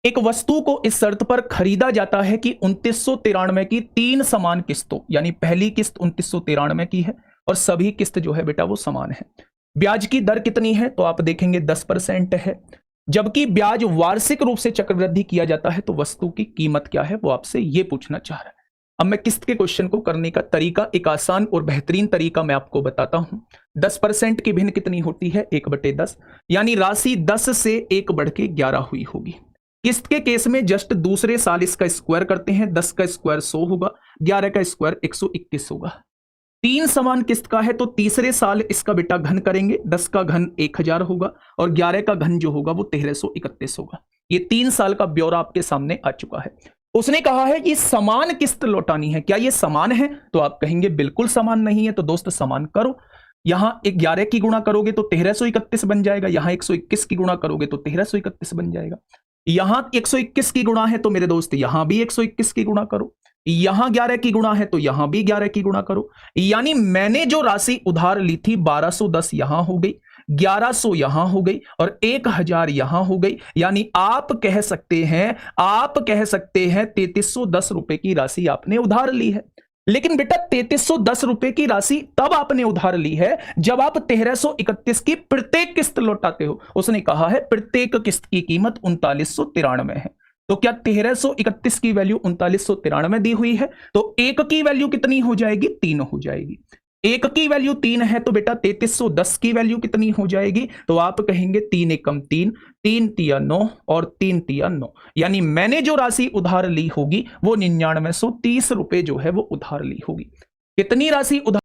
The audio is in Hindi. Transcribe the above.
एक वस्तु को इस शर्त पर खरीदा जाता है कि 2993 की 3 समान किस्तों, यानी पहली किस्त 2993 की है और सभी किस्त जो है बेटा वो समान है। ब्याज की दर कितनी है, तो आप देखेंगे 10% है। जबकि ब्याज वार्षिक रूप से चक्रवृद्धि किया जाता है, तो वस्तु की कीमत क्या है वो आपसे ये पूछना चाह रहा है। अब मैं किस्त के क्वेश्चन को करने का तरीका, एक आसान और बेहतरीन तरीका मैं आपको बताता हूं। 10% की भिन्न कितनी होती है, 1/10, यानी राशि 10 से 1 बढ़ के 11 हुई होगी। किस्त के केस में जस्ट दूसरे साल इसका स्क्वायर करते हैं, 10 का स्क्वायर 100 होगा, 11 का स्क्वायर 121 होगा। 3 समान किस्त का है तो तीसरे साल इसका बेटा घन करेंगे, 10 का घन 1000 होगा और 11 का घन जो होगा वो 1331 होगा। ये 3 साल का ब्यौरा आपके सामने आ चुका है। उसने कहा है कि समान किस्त लौटानी है, क्या ये समान है, तो आप कहेंगे बिल्कुल समान नहीं है। तो दोस्त समान करो, यहां 11 की गुणा करोगे तो 1331 बन जाएगा, यहां 121 की गुणा करोगे तो 1331 बन जाएगा। यहां 121 की गुणा है तो मेरे दोस्त यहां भी 121 की गुणा करो, यहां 11 की गुणा है तो यहां भी 11 की गुणा करो। यानी मैंने जो राशि उधार ली थी 1210 यहां हो गई, 1100 यहां हो गई और 1000 यहां हो गई। यानी आप कह सकते हैं 3310 रुपए की राशि आपने उधार ली है। लेकिन बेटा 3310 रुपए की राशि तब आपने उधार ली है जब आप 1331 की प्रत्येक किस्त लौटाते हो। उसने कहा है प्रत्येक किस्त की कीमत 3993 है। तो क्या 1331 की वैल्यू 3993 दी हुई है, तो एक की वैल्यू कितनी हो जाएगी, 3 हो जाएगी। एक की वैल्यू 3 है तो बेटा 3310 की वैल्यू कितनी हो जाएगी, तो आप कहेंगे 3 एकम 3, 3 तिया 9 और 3 तिया 9। यानी मैंने जो राशि उधार ली होगी वो 9930 रुपए जो है वो उधार ली होगी। कितनी राशि उधार